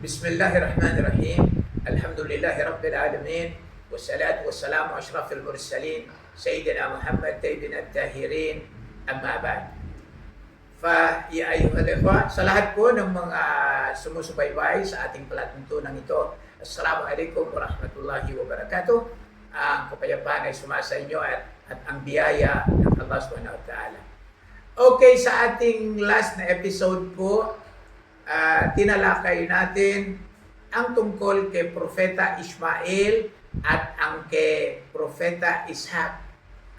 Bismillahirrahmanirrahim. Alhamdulillahi Rabbil Alamin. Wassalatu wassalamu ashrafil mursalin. Sayyidina Muhammad tayyibin at-tahirin. Amma ba'd. Ya ayyuhal ikhwa, sa lahat po ng mga sumusubaybay sa ating palatuntunan ito, Assalamualaikum warahmatullahi wabarakatuh. Ang kapayapaan ay sumasa inyo at ang biyaya ng Allah subhanahu wa ta'ala. Okay, sa ating last na episode po, tinalakay natin ang tungkol kay Propeta Ismael at ang kay Propeta Ishaq.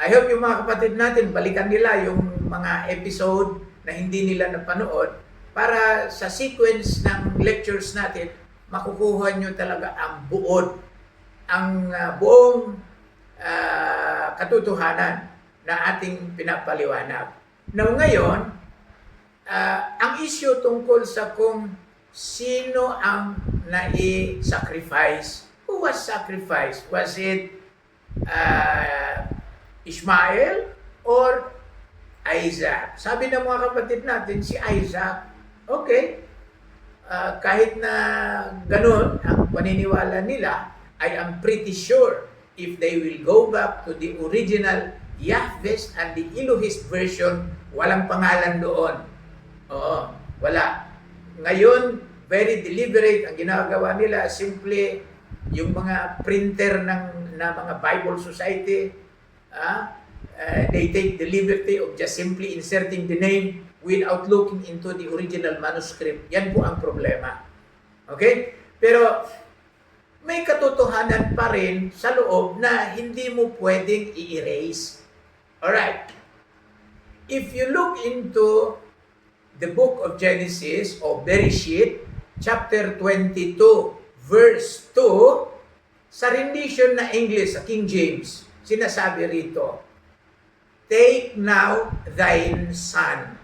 I hope yung mga kapatid natin, balikan nila yung mga episode na hindi nila napanood para sa sequence ng lectures natin, makukuha nyo talaga ang buod, ang buong katotohanan na ating pinapaliwanag. Now ngayon, ang issue tungkol sa kung sino ang nai-sacrifice. Who was sacrificed? Was it Ishmael or Isaac? Sabi ng mga kapatid natin, si Isaac. Okay, kahit na ganun ang paniniwala nila, I am pretty sure if they will go back to the original Yahwist and the Elohist version, walang pangalan doon. Oo, wala. Ngayon, very deliberate ang ginagawa nila. Simple, yung mga printer ng mga Bible Society, they take the liberty of just simply inserting the name without looking into the original manuscript. Yan po ang problema. Okay? Pero may katotohanan pa rin sa loob na hindi mo pwedeng i-erase. Alright. If you look into the book of Genesis or Bereshit, chapter 22, verse 2, sa rendition na English, sa King James, sinasabi rito, "Take now thine son,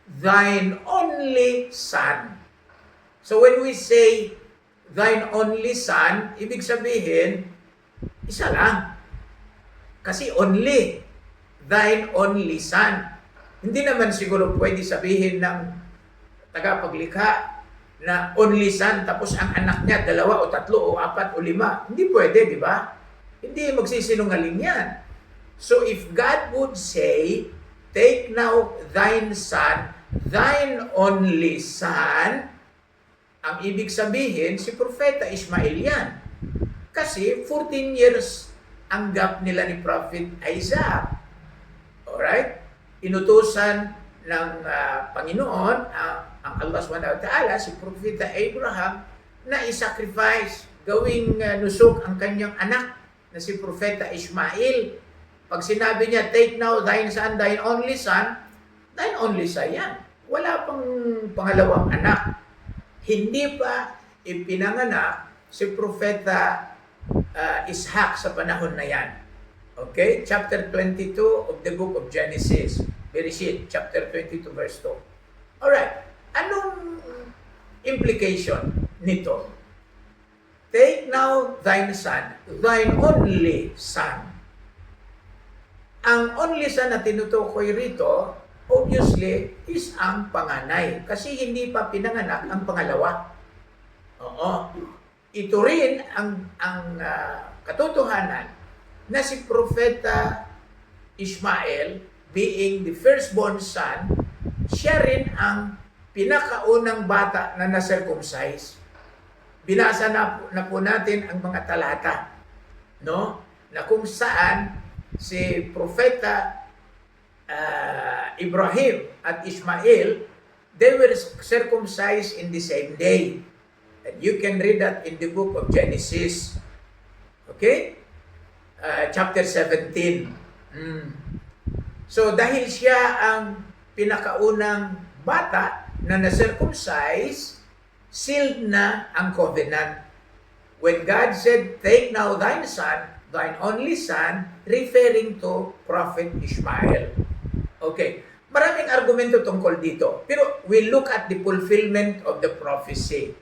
thine only son." So when we say thine only son, ibig sabihin, isa lang. Kasi only, thine only son. Hindi naman siguro pwede sabihin ng tagapaglikha na only son tapos ang anak niya 2 o 3 o 4 o 5. Hindi pwede, di ba? Hindi magsisinungaling yan. So if God would say, "Take now thine son, thine only son," ang ibig sabihin, si Propeta Ismael yan. Kasi 14 years ang gap nila ni Prophet Isaac. Alright? Inutusan ng Panginoon, ang Allah subhanahu wa ta'ala, si Propeta Abraham, na isacrifice, gawing nusok ang kanyang anak na si Propeta Ismael. Pag sinabi niya, "Take now thine son, thine only son," yan. Wala pang pangalawang anak. Hindi pa ipinanganak si Propeta Ishaq sa panahon na yan. Okay? Chapter 22 of the book of Genesis. Bereshit, chapter 22, verse 2. Alright. Anong implication nito? "Take now thine son, thine only son." Ang only son na tinutukoy rito, obviously, is ang panganay. Kasi hindi pa pinanganak ang pangalawa. Oo. Ito rin ang katotohanan na si Propeta Ismael, being the firstborn son, siya rin ang pinakaunang bata na na-circumcise. Binasa na po natin ang mga talata, no? Na kung saan si Propeta Ibrahim at Ismael, they were circumcised in the same day. And you can read that in the book of Genesis. Okay? Chapter 17. So dahil siya ang pinakaunang bata na na-circumcise, sealed na ang covenant. When God said, "Take now thine son, thine only son," referring to Prophet Ishmael. Okay, maraming argumento tungkol dito. Pero we look at the fulfillment of the prophecy.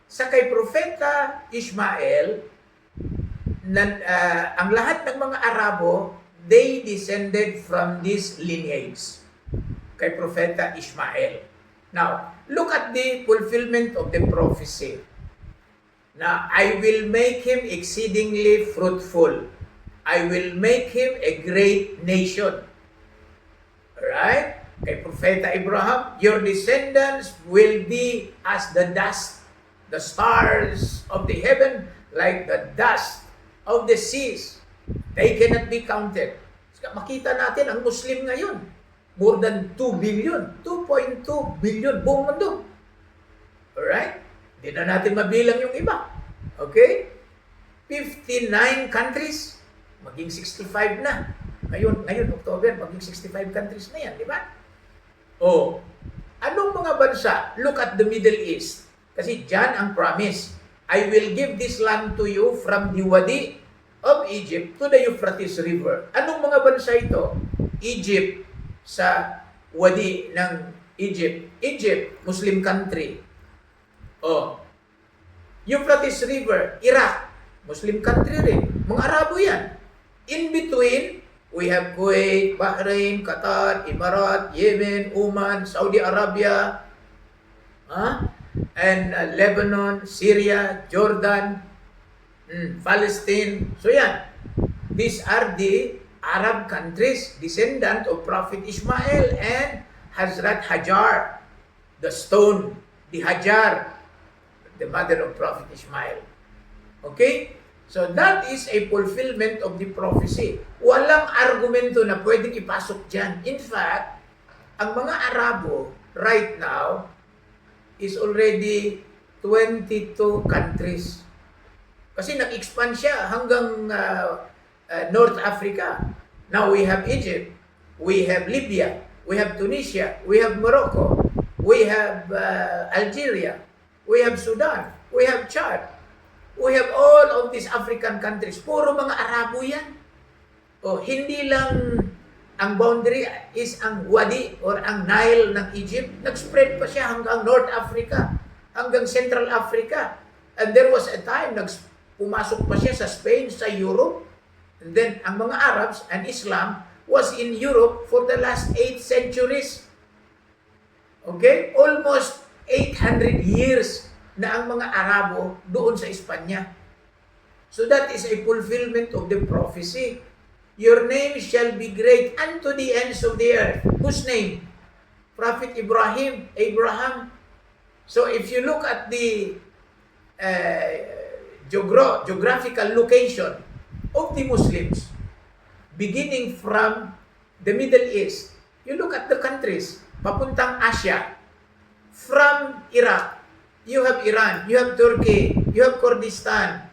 Sa kay Propeta Ishmael, ang lahat ng mga Arabo, they descended from this lineage. Kay Propeta Ishmael. Now, look at the fulfillment of the prophecy. Now, I will make him exceedingly fruitful. I will make him a great nation. Alright? Kay Propeta Abraham, your descendants will be as the dust, the stars of the heaven, like the dust of the seas. They cannot be counted. Makita natin ang Muslim ngayon, more than 2 billion, 2.2 billion buong mundo. Alright? Hindi na natin mabilang yung iba. Okay? 59 countries, maging 65 na. Ngayon, October, maging 65 countries na yan, di ba? O, anong mga bansa? Look at the Middle East. Kasi dyan ang promise, I will give this land to you from the Wadi of Egypt to the Euphrates River. Anong mga bansa ito? Egypt, sa Wadi ng Egypt. Egypt, Muslim country. O, Euphrates River, Iraq, Muslim country rin. Mga Arabo yan. In between, we have Kuwait, Bahrain, Qatar, Emirat, Yemen, Oman, Saudi Arabia, and Lebanon, Syria, Jordan, Palestine. So yan. These are the Arab countries, descendant of Prophet Ismail and Hazrat Hajar, the stone, the Hajar, the mother of Prophet Ismail. Okay? So that is a fulfillment of the prophecy. Walang argumento na pwedeng ipasok dyan. In fact, ang mga Arabo right now is already 22 countries. Kasi nag-expand siya hanggang North Africa. Now we have Egypt, we have Libya, we have Tunisia, we have Morocco, we have Algeria, we have Sudan, we have Chad, we have all of these African countries. Puro mga Arabo yan. O, hindi lang ang boundary is ang Wadi or ang Nile ng Egypt. Nag-spread pa siya hanggang North Africa, hanggang Central Africa. And there was a time, pumasok pa siya sa Spain, sa Europe. And then, ang mga Arabs and Islam was in Europe for the last 8 centuries. Okay? Almost 800 years na ang mga Arabo doon sa Espanya. So that is a fulfillment of the prophecy. Your name shall be great unto the ends of the earth. Whose name? Prophet Ibrahim. Abraham. So if you look at the geographical location of the Muslims, beginning from the Middle East, you look at the countries, papuntang Asia, from Iraq, you have Iran, you have Turkey, you have Kurdistan,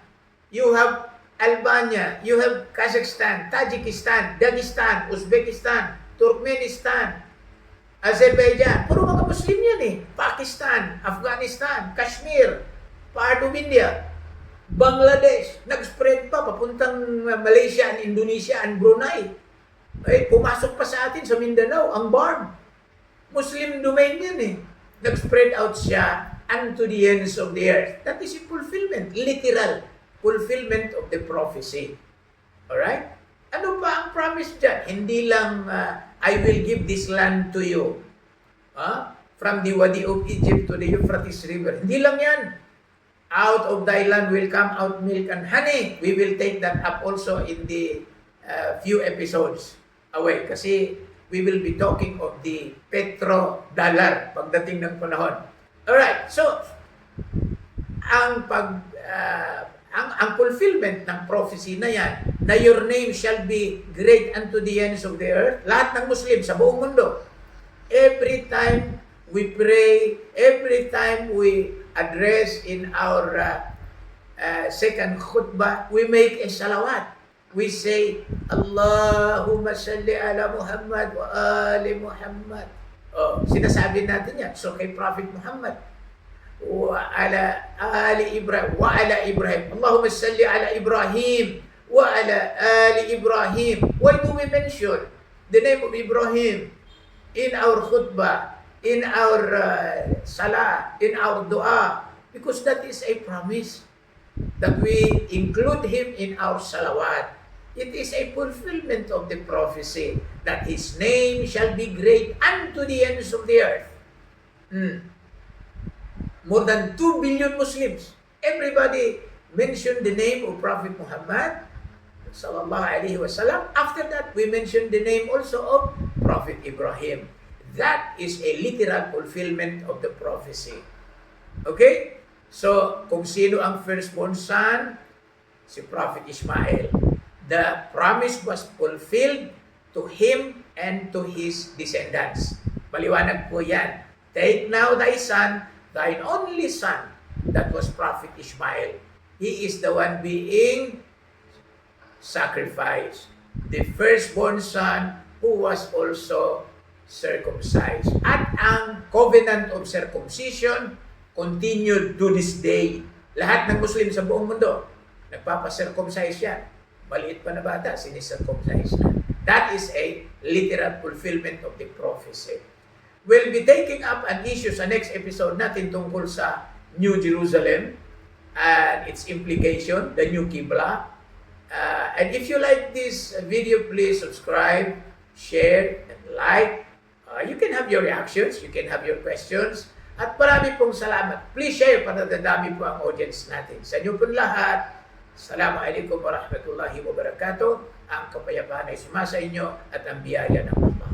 you have Albania, you have Kazakhstan, Tajikistan, Dagestan, Uzbekistan, Turkmenistan, Azerbaijan, puro mga Muslim yan eh. Pakistan, Afghanistan, Kashmir, part of India, Bangladesh, nag-spread pa papuntang Malaysia and Indonesia and Brunei. Eh, pumasok pa sa atin sa Mindanao, ang BARM. Muslim domain yan eh. Nag-spread out siya unto the ends of the earth. That is a fulfillment, literal fulfillment of the prophecy. Alright? Ano pa ang promise dyan? Hindi lang, I will give this land to you. From the Wadi of Egypt to the Euphrates River. Hindi lang yan. Out of thy land will come out milk and honey. We will take that up also in the few episodes away. Kasi we will be talking of the petrodollar pagdating ng panahon. Alright, so ang fulfillment ng prophecy na yan, na your name shall be great unto the ends of the earth, lahat ng Muslim sa buong mundo, every time we pray, every time we address in our second khutbah, we make a salawat. We say, Allahumma salli ala Muhammad wa ali Muhammad. Oh, sinasabi natin yan. So kay Prophet Muhammad, wa ala ali Ibrahim, wa ala Ibrahim. Allahumma salli ala Ibrahim wa ala ali Ibrahim. Why do we mention the name of Ibrahim in our khutbah, in our salah, in our dua? Because that is a promise that we include him in our salawat. It is a fulfillment of the prophecy that his name shall be great unto the ends of the earth. Mm. More than 2 billion Muslims. Everybody mentioned the name of Prophet Muhammad sallallahu alaihi wasallam. After that, we mentioned the name also of Prophet Ibrahim. That is a literal fulfillment of the prophecy. Okay? So, kung sino ang firstborn son, si Prophet Ismail. The promise was fulfilled to him and to his descendants. Maliwanag po yan. Take now thy son, thine only son, that was Prophet Ismail. He is the one being sacrificed. The firstborn son who was also circumcised. At ang covenant of circumcision continued to this day. Lahat ng Muslim sa buong mundo, nagpapacircumcise yan. Maliit pa na bata, sinicircumcise na. That is a literal fulfillment of the prophecy. We'll be taking up an issue sa next episode natin tungkol sa New Jerusalem and its implication, the new Qibla. And if you like this video, please subscribe, share, and like. You can have your reactions, you can have your questions. At marami pong salamat. Please share para dadami po ang audience natin. Sa inyo po lahat, Assalamualaikum warahmatullahi wabarakatuh. Ang kapayapaan ay sumasa inyo at ang biyaya ng Allah.